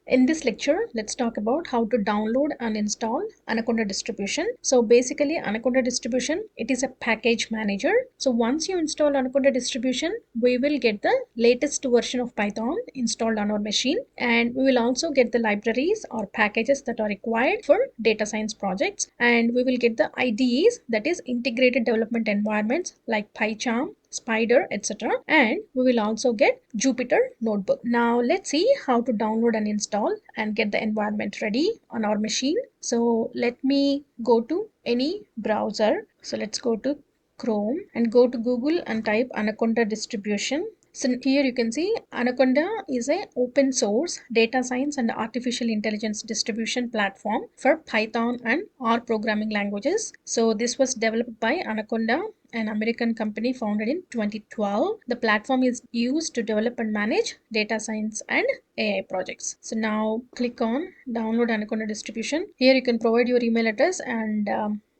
In this lecture, let's talk about how to download and install Anaconda distribution. So basically Anaconda distribution, it is a package manager. So once you install Anaconda distribution, we will get the latest version of Python installed on our machine, and we will also get the libraries or packages that are required for data science projects, and we will get the IDEs, that is integrated development environments like PyCharm, Spider, etc. And we will also get Jupyter Notebook. Now let's see how to download and install and get the environment ready on our machine. So let me go to any browser. So let's go to Chrome and go to Google and type Anaconda distribution. So here you can see Anaconda is a open source data science and artificial intelligence distribution platform for Python and R programming languages. So this was developed by Anaconda, an American company founded in 2012. The platform is used to develop and manage data science and AI projects. So now click on download Anaconda distribution. Here you can provide your email address and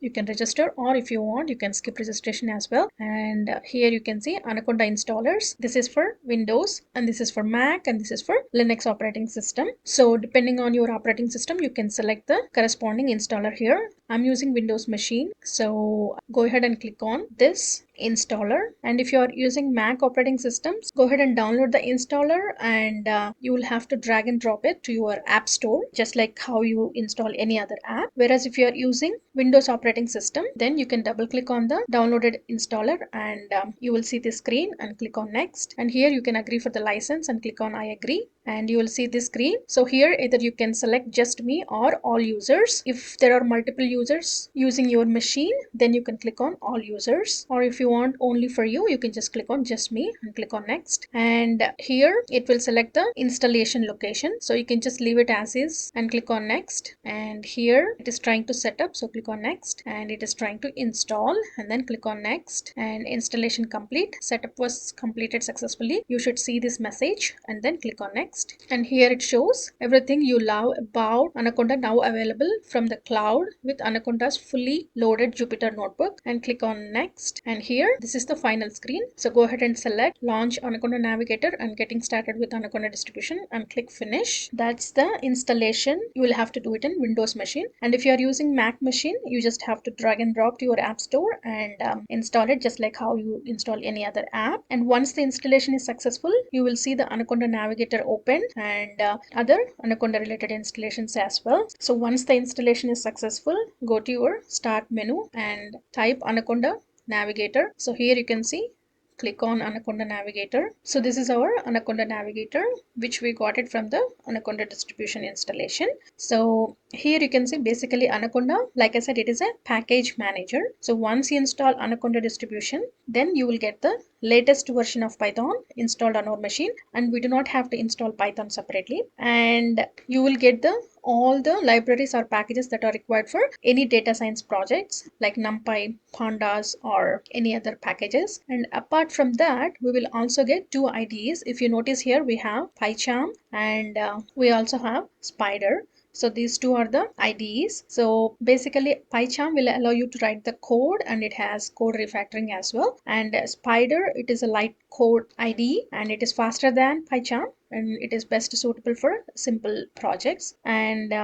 you can register, or if you want you can skip registration as well. And here you can see Anaconda installers. This is for Windows and this is for Mac and this is for Linux operating system. So depending on your operating system you can select the corresponding installer here. I'm using Windows machine, so go ahead and click on this installer. And if you are using Mac operating systems, go ahead and download the installer, and you will have to drag and drop it to your app store just like how you install any other app. Whereas if you are using Windows operating system, then you can double click on the downloaded installer and you will see this screen and click on next, and here you can agree for the license and click on I agree, and you will see this screen. So here either you can select just me or all users. If there are multiple users using your machine, then you can click on all users, or if you want only for you, you can just click on just me and click on next. And here it will select the installation location, so you can just leave it as is and click on next. And here it is trying to set up, so click on next, and it is trying to install and then click on next, and installation complete. Setup was completed successfully. You should see this message and then click on next. And here it shows everything you love about Anaconda now available from the cloud with Anaconda's fully loaded Jupyter Notebook, and click on next. And here this is the final screen, so go ahead and select launch Anaconda Navigator and getting started with Anaconda distribution and click finish. That's the installation. You will have to do it in Windows machine, and if you are using Mac machine, you just have to drag and drop to your app store and install it just like how you install any other app. And once the installation is successful, you will see the Anaconda Navigator open and other Anaconda related installations as well. So once the installation is successful, go to your start menu and type Anaconda Navigator. So here you can see, click on Anaconda Navigator. So this is our Anaconda Navigator, which we got it from the Anaconda distribution installation. So here you can see basically Anaconda, like I said, it is a package manager. So once you install Anaconda distribution, then you will get the latest version of Python installed on our machine, and we do not have to install Python separately. And you will get all the libraries or packages that are required for any data science projects like NumPy, Pandas, or any other packages. And apart from that, we will also get two IDEs. If you notice here, we have PyCharm and we also have Spider. So these two are the IDEs. So basically PyCharm will allow you to write the code, and it has code refactoring as well. And Spider, it is a light code IDE and it is faster than PyCharm, and it is best suitable for simple projects. And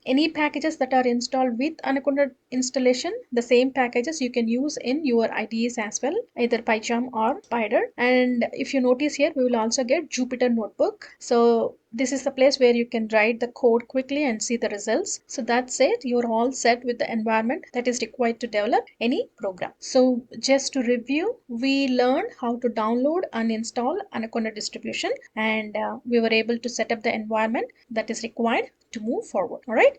any packages that are installed with Anaconda installation, the same packages you can use in your IDEs as well, either PyCharm or Spider. And if you notice here, we will also get Jupyter Notebook. So this is the place where you can write the code quickly and see the results. So that's it. You're all set with the environment that is required to develop any program. So just to review, we learned how to download and install Anaconda distribution, and we were able to set up the environment that is required to move forward. All right.